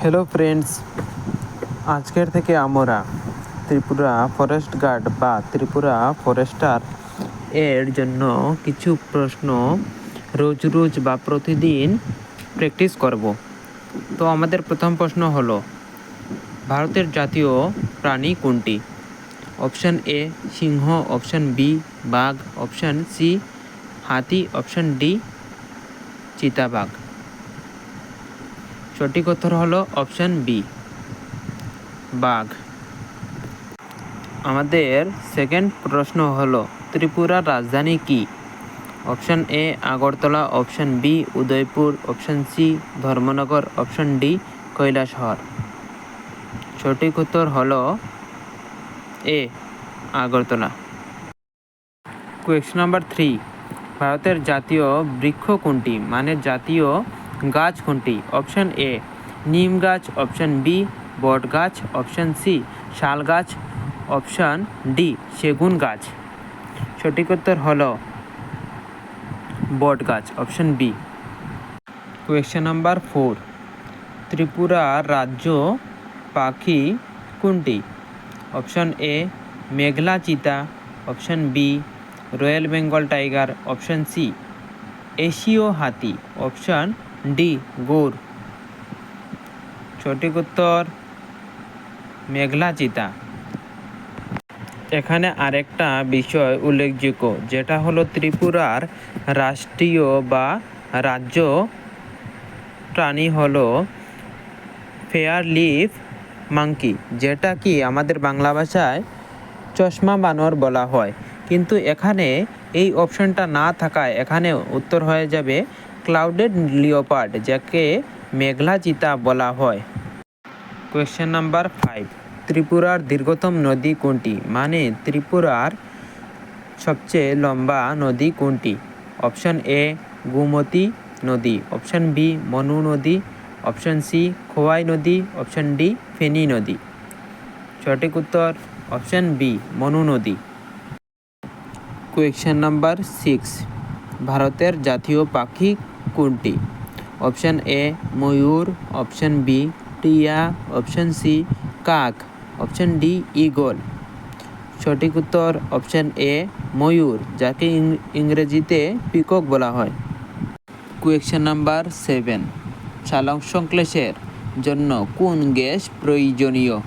Hello friends, আজকের থেকে আমরা ত্রিপুরা ফরেস্ট গার্ড বা ত্রিপুরা ফরেস্টার এর জন্য কিছু প্রশ্ন রোজ বা প্রতিদিন প্র্যাকটিস করব। তো আমাদের প্রথম প্রশ্ন হলো, ভারতের জাতীয় প্রাণী কোনটি? অপশান এ সিংহ, অপশান বি বাঘ, অপশান সি হাতি, অপশান ডি চিতাবাঘ। সঠিক উত্তর হলো অপশান বি বাঘ। আমাদের সেকেন্ড প্রশ্ন হলো, ত্রিপুরার রাজধানী কি? Option A Agartala, option B Udaipur, option C Dharmanagar, option D Kailashahar. সঠিক উত্তর হলো এ আগরতলা। কোয়েশ্চন নাম্বার 3, ভারতের জাতীয় বৃক্ষ কোনটি, মানে জাতীয় গাছ কোনটি? অপশান এ নিম গাছ, অপশান বি বট গাছ, অপশান সি শাল গাছ, অপশান ডি সেগুন গাছ। সঠিক উত্তর হলো বট গাছ, অপশান বি। কোয়েশ্চন নাম্বার 4, ত্রিপুরার রাজ্য পাখি কোনটি? অপশান এ মেঘলা চিতা, option B royal Bengal tiger, option C এশীয় হাতি, অপশান ডি গৌর। সঠিক উত্তর মেঘলা চিতা। এখানে আরেকটা বিষয় উল্লেখযোগ্য, যেটা হলো ত্রিপুরার রাষ্ট্রীয় বা রাজ্য প্রাণী হলো ফেয়ার লিফ মাঙ্কি, যেটা কি আমাদের বাংলা ভাষায় চশমা বানর বলা হয়। কিন্তু এখানে এই অপশনটা না থাকায় এখানে উত্তর হয়ে যাবে ক্লাউডেড লিওপার্ড, যাকে মেঘলা চিতা বলা হয়। কোয়েশ্চেন নাম্বার 5, ত্রিপুরার দীর্ঘতম নদী কোনটি, মানে ত্রিপুরার সবচেয়ে লম্বা নদী কোনটি? অপশান এ গোমতী নদী, অপশান বি মনু নদী, অপশান সি খোয়াই নদী, অপশান ডি ফেনী নদী। সঠিক উত্তর অপশান বি মনু নদী। কোয়েশ্চেন নাম্বার 6, ভারতের জাতীয় পাখি কোনটি? অপশান এ ময়ূর, অপশান বি টিয়া, অপশান সি কাক, অপশান ডি ঈগল। সঠিক উত্তর অপশান এ ময়ূর, যাকে ইংরেজিতে পিকক বলা হয়। কোয়েশ্চেন নাম্বার 7, সালোক সংশ্লেষের জন্য কোন গ্যাস প্রয়োজনীয়?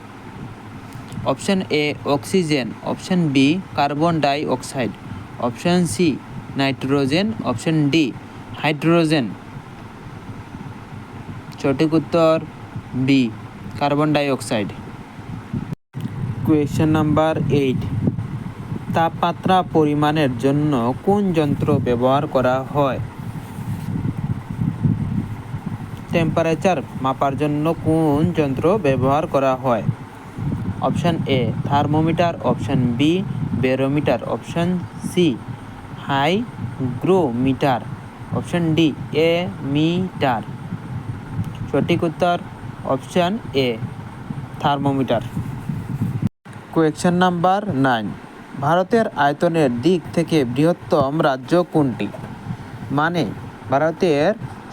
Option A oxygen, option B carbon dioxide, option C nitrogen, option D hydrogen. সঠিক উত্তর B carbon dioxide. Question number 8, তাপমাত্রা পরিমাণের জন্য কোন যন্ত্র ব্যবহার করা হয়? টেম্পারেচার মাপার জন্য কোন যন্ত্র ব্যবহার করা হয়? Option A thermometer, option B barometer, option C hygrometer, option D meter. সঠিক উত্তর option A thermometer. Question number 9, ভারতের আয়তনের দিক থেকে বৃহত্তম রাজ্য কোনটি, মানে ভারতের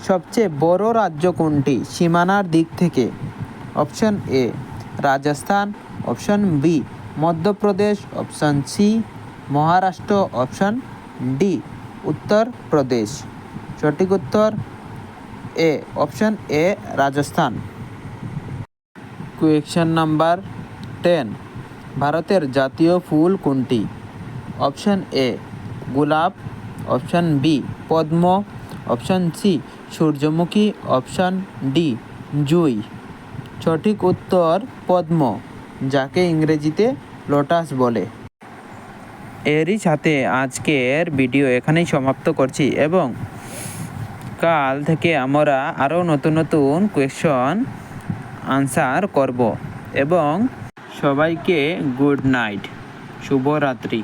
সবচেয়ে বড় রাজ্য কোনটি সীমানার দিক থেকে? Option A Rajasthan, option B Madhya Pradesh, option C Maharashtra, option D Uttar Pradesh. সঠিক উত্তর A option A Rajasthan. Question number 10, ভারতের জাতীয় ফুল কোনটি? অপশান এ গোলাপ, অপশান বি পদ্ম, অপশান সি সূর্যমুখী, অপশান ডি জুঁই। সঠিক উত্তর পদ্ম, যাকে ইংরেজিতে লোটাস বলে। এরই সাথে আজকের ভিডিও এখানেই সমাপ্ত করছি, এবং কাল থেকে আমরা আরও নতুন নতুন কোয়েশ্চন আনসার করব। এবং সবাইকে গুড নাইট, শুভরাত্রি।